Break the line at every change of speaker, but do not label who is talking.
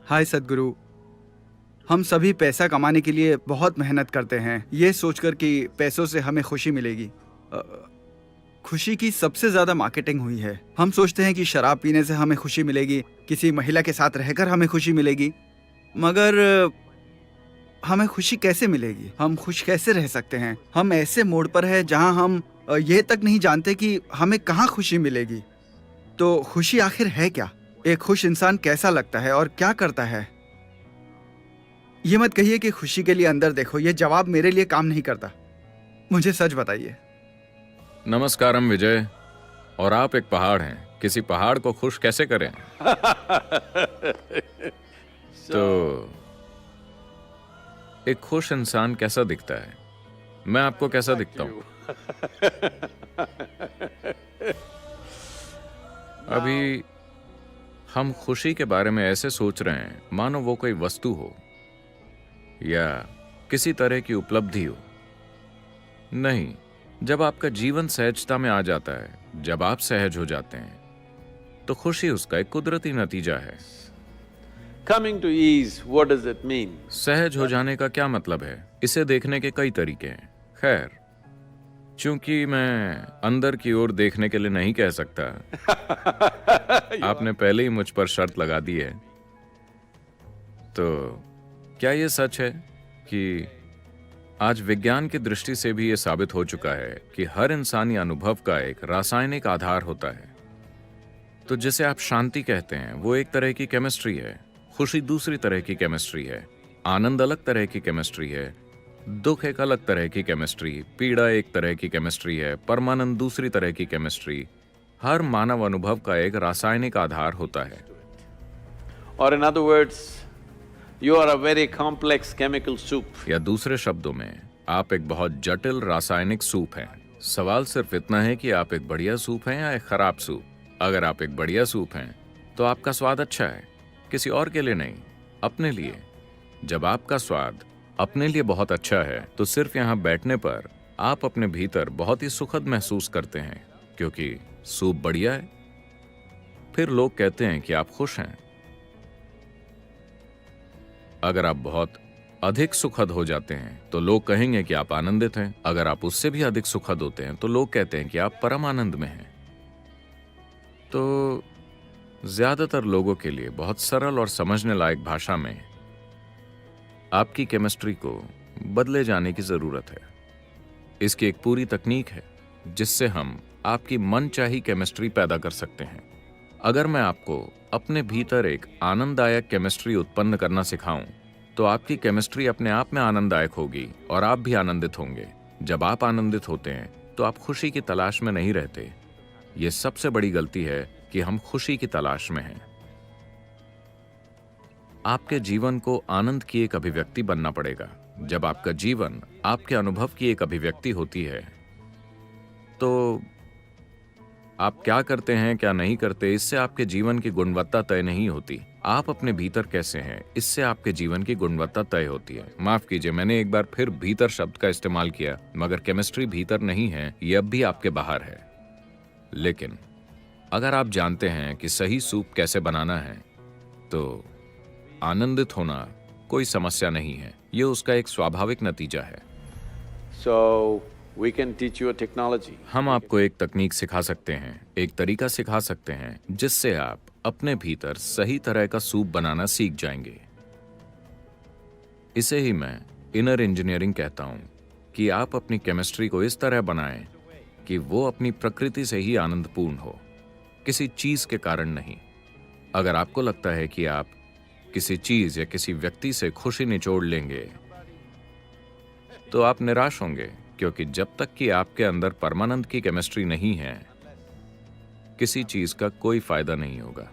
हाय सद्गुरु। हम सभी पैसा कमाने के लिए बहुत मेहनत करते हैं, ये सोचकर कि पैसों से हमें खुशी मिलेगी। अ, खुशी की सबसे ज्यादा मार्केटिंग हुई है। हम सोचते हैं कि शराब पीने से हमें खुशी मिलेगी, किसी महिला के साथ रहकर हमें खुशी मिलेगी, मगर हमें खुशी कैसे मिलेगी? हम खुश कैसे रह सकते हैं? हम ऐसे मोड़ पर हैं जहां हम ये तक नहीं जानते कि हमें कहाँ खुशी मिलेगी। तो खुशी आखिर है क्या? एक खुश इंसान कैसा लगता है और क्या करता है? ये मत कहिए कि खुशी के लिए अंदर देखो, ये जवाब मेरे लिए काम नहीं करता। मुझे सच बताइए।
नमस्कारम विजय। और आप एक पहाड़ हैं, किसी पहाड़ को खुश कैसे करें? तो एक खुश इंसान कैसा दिखता है? मैं आपको कैसा दिखता हूं? अभी हम खुशी के बारे में ऐसे सोच रहे हैं मानो वो कोई वस्तु हो या किसी तरह की उपलब्धि हो। नहीं, जब आपका जीवन सहजता में आ जाता है, जब आप सहज हो जाते हैं, तो खुशी उसका एक कुदरती नतीजा है।
Coming to ease, what does it mean?
सहज हो जाने का क्या मतलब है? इसे देखने के कई तरीके हैं। खैर, चूंकि मैं अंदर की ओर देखने के लिए नहीं कह सकता, आपने पहले ही मुझ पर शर्त लगा दी है। तो क्या ये सच है कि आज विज्ञान की दृष्टि से भी ये साबित हो चुका है कि हर इंसानी अनुभव का एक रासायनिक आधार होता है? तो जिसे आप शांति कहते हैं वो एक तरह की केमिस्ट्री है, खुशी दूसरी तरह की केमिस्ट्री है, आनंद अलग तरह की केमिस्ट्री है, दुख एक अलग तरह की केमिस्ट्री, पीड़ा एक तरह की केमिस्ट्री है, परमानंद दूसरी तरह की केमिस्ट्री। हर मानव अनुभव का एक रासायनिक आधार होता है।
Or in other words, you are a very complex chemical soup.
या दूसरे शब्दों में, आप एक बहुत जटिल रासायनिक सूप हैं। सवाल सिर्फ इतना है कि आप एक बढ़िया सूप हैं या एक खराब सूप। अगर आप एक बढ़िया सूप हैं, तो आपका स्वाद अच्छा है, किसी और के लिए नहीं, अपने लिए। जब आपका स्वाद अपने लिए बहुत अच्छा है, तो सिर्फ यहाँ बैठने पर आप अपने भीतर बहुत ही सुखद महसूस करते हैं, क्योंकि सूप बढ़िया है। फिर लोग कहते हैं कि आप खुश हैं। अगर आप बहुत अधिक सुखद हो जाते हैं, तो लोग कहेंगे कि आप आनंदित हैं। अगर आप उससे भी अधिक सुखद होते हैं, तो लोग कहते हैं कि आप परम आनंद में हैं। तो ज्यादातर लोगों के लिए बहुत सरल और समझने लायक भाषा में आपकी केमिस्ट्री को बदले जाने की जरूरत है। इसकी एक पूरी तकनीक है जिससे हम आपकी मनचाही केमिस्ट्री पैदा कर सकते हैं। अगर मैं आपको अपने भीतर एक आनंददायक केमिस्ट्री उत्पन्न करना सिखाऊं, तो आपकी केमिस्ट्री अपने आप में आनंददायक होगी और आप भी आनंदित होंगे। जब आप आनंदित होते हैं, तो आप खुशी की तलाश में नहीं रहते। यह सबसे बड़ी गलती है कि हम खुशी की तलाश में हैं। आपके जीवन को आनंद की एक अभिव्यक्ति बनना पड़ेगा। जब आपका जीवन आपके अनुभव की एक अभिव्यक्ति होती है, तो आप क्या करते हैं, क्या नहीं करते, इससे आपके जीवन की गुणवत्ता तय नहीं होती। आप अपने भीतर कैसे हैं, इससे आपके जीवन की गुणवत्ता तय होती है। माफ कीजिए, मैंने एक बार फिर भीतर शब्द का इस्तेमाल किया, मगर केमिस्ट्री भीतर नहीं है, यह अब भी आपके बाहर है। लेकिन अगर आप जानते हैं कि सही सूप कैसे बनाना है, तो आनंदित होना कोई समस्या नहीं है। यह उसका एक स्वाभाविक नतीजा है।
So, we can teach you a technology.
हम आपको एक तकनीक सिखा सकते हैं, एक तरीका सिखा सकते हैं, जिससे आप अपने भीतर सही तरह का सूप बनाना सीख जाएंगे। इसे ही मैं इनर इंजीनियरिंग कहता हूं, कि आप अपनी केमिस्ट्री को इस तरह बनाएं कि वो अपनी प्रकृति से ही आनंदपूर्ण हो, किसी चीज के कारण नहीं। अगर आपको लगता है कि आप किसी चीज या किसी व्यक्ति से खुशी निचोड़ लेंगे, तो आप निराश होंगे, क्योंकि जब तक कि आपके अंदर परमानंद की केमिस्ट्री नहीं है, किसी चीज का कोई फायदा नहीं होगा।